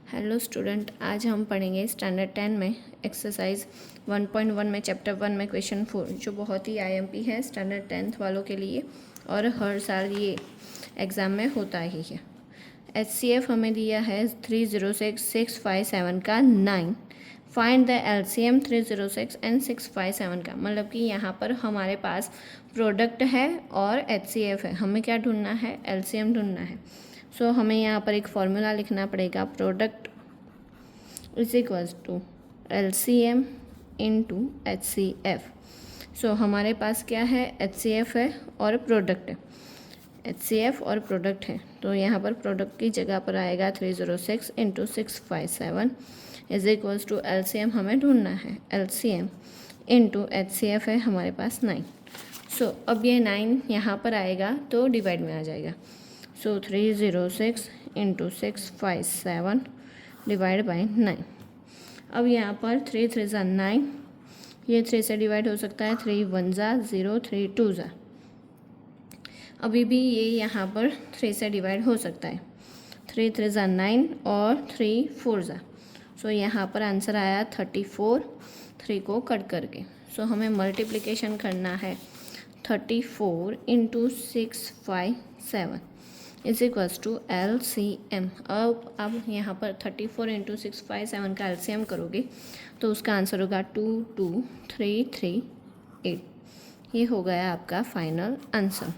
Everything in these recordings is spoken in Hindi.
हेलो स्टूडेंट, आज हम पढ़ेंगे स्टैंडर्ड 10 में एक्सरसाइज 1.1 में चैप्टर 1 में क्वेश्चन 4, जो बहुत ही आईएमपी है स्टैंडर्ड 10th वालों के लिए और हर साल ये एग्ज़ाम में होता ही है। एचसीएफ हमें दिया है 306657 का 9। फाइंड द एलसीएम 306 एंड 657 का, मतलब कि यहाँ पर हमारे पास प्रोडक्ट है और एचसीएफ है। हमें क्या ढूंढना है? एलसीएम ढूंढना है। सो हमें यहाँ पर एक फॉर्मूला लिखना पड़ेगा, product is equals to LCM into HCF. So हमारे पास क्या है? एचसीएफ है और प्रोडक्ट है। एचसीएफ और प्रोडक्ट है, तो यहाँ पर प्रोडक्ट की जगह पर आएगा 306 into 657 is equals to LCM हमें ढूंढना है। एलसीएम इंटू एचसीएफ है हमारे पास 9। सो अब ये 9 यहाँ पर आएगा तो डिवाइड में आ जाएगा। सो 306 इंटू 657 डिवाइड बाई 9। अब यहाँ पर 3 3 ज़ा 9, ये 3 से डिवाइड हो सकता है, 3 1 ज़ा 0, 3 2 ज़ा। अभी भी ये यहाँ पर 3 से डिवाइड हो सकता है, 3 3 ज़ा 9 और 3 4 ज़ा। सो यहाँ पर आंसर आया 34, 3 को कट करके। सो हमें मल्टीप्लिकेशन करना है 34 into 657 is equals to LCM. अब यहाँ पर 34 इंटू 657 का एलसीएम करोगे तो उसका आंसर होगा 22338। ये हो गया आपका फाइनल आंसर।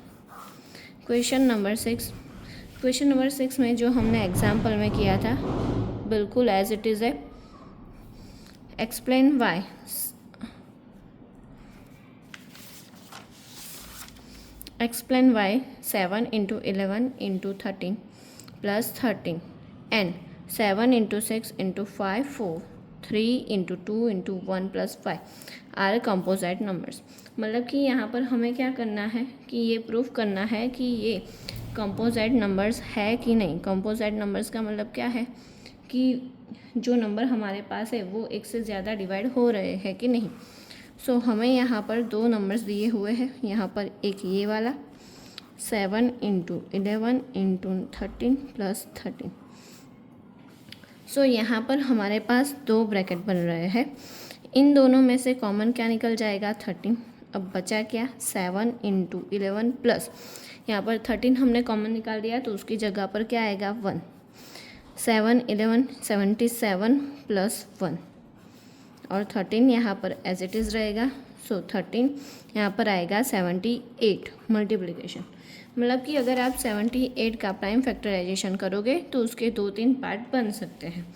क्वेश्चन नंबर 6 में जो हमने एग्जाम्पल में किया था बिल्कुल एज इट इज़ है। Explain why. Explain why 7 into 11 into 13 plus 13 and 7 into 6 into 5 4 3 into 2 into 1 plus 5 are composite numbers। मतलब कि यहाँ पर हमें क्या करना है कि ये प्रूफ करना है कि ये कंपोजिट नंबर्स है कि नहीं। कंपोजिट नंबर्स का मतलब क्या है कि जो नंबर हमारे पास है वो एक से ज़्यादा डिवाइड हो रहे हैं कि नहीं। सो हमें यहाँ पर दो नंबर्स दिए हुए हैं। यहाँ पर एक ये वाला 7 इंटू 11 इंटू 13 प्लस 13। सो यहाँ पर हमारे पास दो ब्रैकेट बन रहे हैं। इन दोनों में से कॉमन क्या निकल जाएगा? 13। अब बचा क्या? 7 इंटू 11 प्लस, यहाँ पर 13 हमने कॉमन निकाल दिया तो उसकी जगह पर क्या आएगा? 1। 7 11 77 प्लस 1 और 13 यहाँ पर एज इट इज़ रहेगा। सो 13 यहाँ पर आएगा 78 मल्टीप्लिकेशन। मतलब कि अगर आप 78 का प्राइम फैक्टराइजेशन करोगे तो उसके 2-3 पार्ट बन सकते हैं।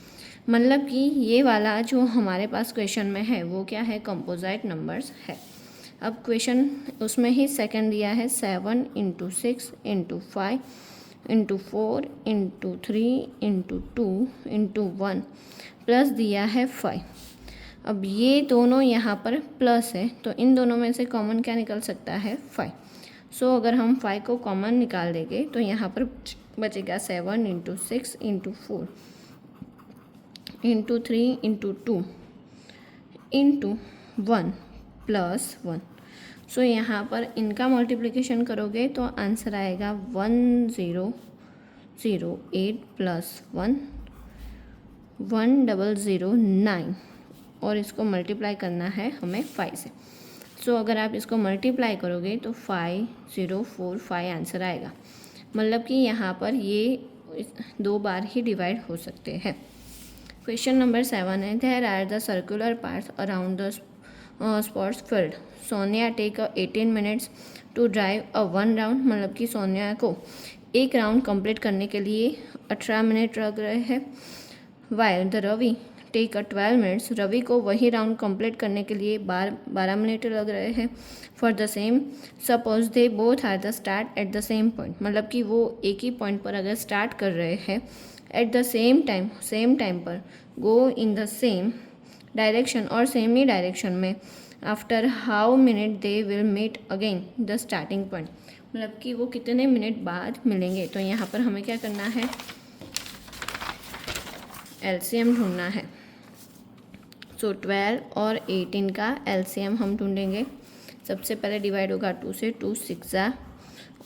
मतलब कि ये वाला जो हमारे पास क्वेश्चन में है वो क्या है? कंपोजिट नंबर्स है। अब क्वेश्चन उसमें ही सेकंड दिया है 7 into 6 into 5 into 4 into 3 into 2 into 1 plus दिया है 5। अब ये दोनों यहाँ पर प्लस है तो इन दोनों में से कॉमन क्या निकल सकता है? 5। सो अगर हम 5 को कॉमन निकाल देंगे तो यहाँ पर बचेगा 7 into 6 into 4 into 3 into 2 into 1 plus 1। सो यहाँ पर इनका मल्टीप्लिकेशन करोगे तो आंसर आएगा 1008 प्लस 1 1009 और इसको मल्टीप्लाई करना है हमें 5 से। सो अगर आप इसको मल्टीप्लाई करोगे तो 5045 आंसर आएगा। मतलब कि यहाँ पर ये 2 बार ही डिवाइड हो सकते हैं। क्वेश्चन नंबर 7 है, there are the circular parts around the sports field. Sonia take 18 minutes to drive a 1 round. मतलब कि सोनिया को एक राउंड कंप्लीट करने के लिए 18 मिनट लग रहे हैं। While the Ravi take 12 minutes. Ravi को वही राउंड कंप्लीट करने के लिए 12 मिनट लग रहे हैं। For the same suppose they both are the start at the same point. मतलब कि वो एक ही पॉइंट पर अगर स्टार्ट कर रहे हैं एट द सेम टाइम पर go in the same direction और सेम ही डायरेक्शन में, after how minute they will meet again the starting point. मतलब कि वो कितने मिनट बाद मिलेंगे। तो यहाँ पर हमें क्या करना है? एलसीएम ढूंढना है। सो 12 और 18 का एलसीएम हम ढूंढेंगे। सबसे पहले डिवाइड होगा 2 से, 2 6 ज़ा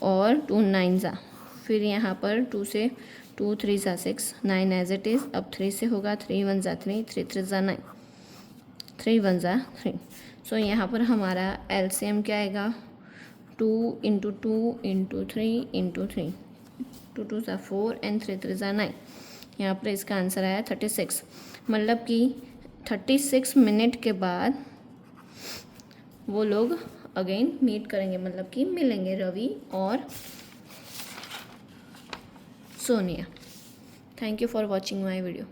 और 2 9 ज़ा। फिर यहाँ पर 2 से 2 3 ज़ा 6, 9 एज इट इज़। अब 3 से होगा, 3 1 ज़ा 3, 3 3 ज़ा 9, 3 1 ज़ा 3। सो यहाँ पर हमारा एलसीएम क्या आएगा, 2 इंटू 2 इंटू 3 इंटू 3, 2 2 ज़ा 4 एंड 3 3 ज़ा 9। यहाँ पर इसका आंसर आया 36। मतलब कि 36 मिनट के बाद वो लोग अगेन मीट करेंगे, मतलब कि मिलेंगे, रवि और Sonia. Thank you for watching my video.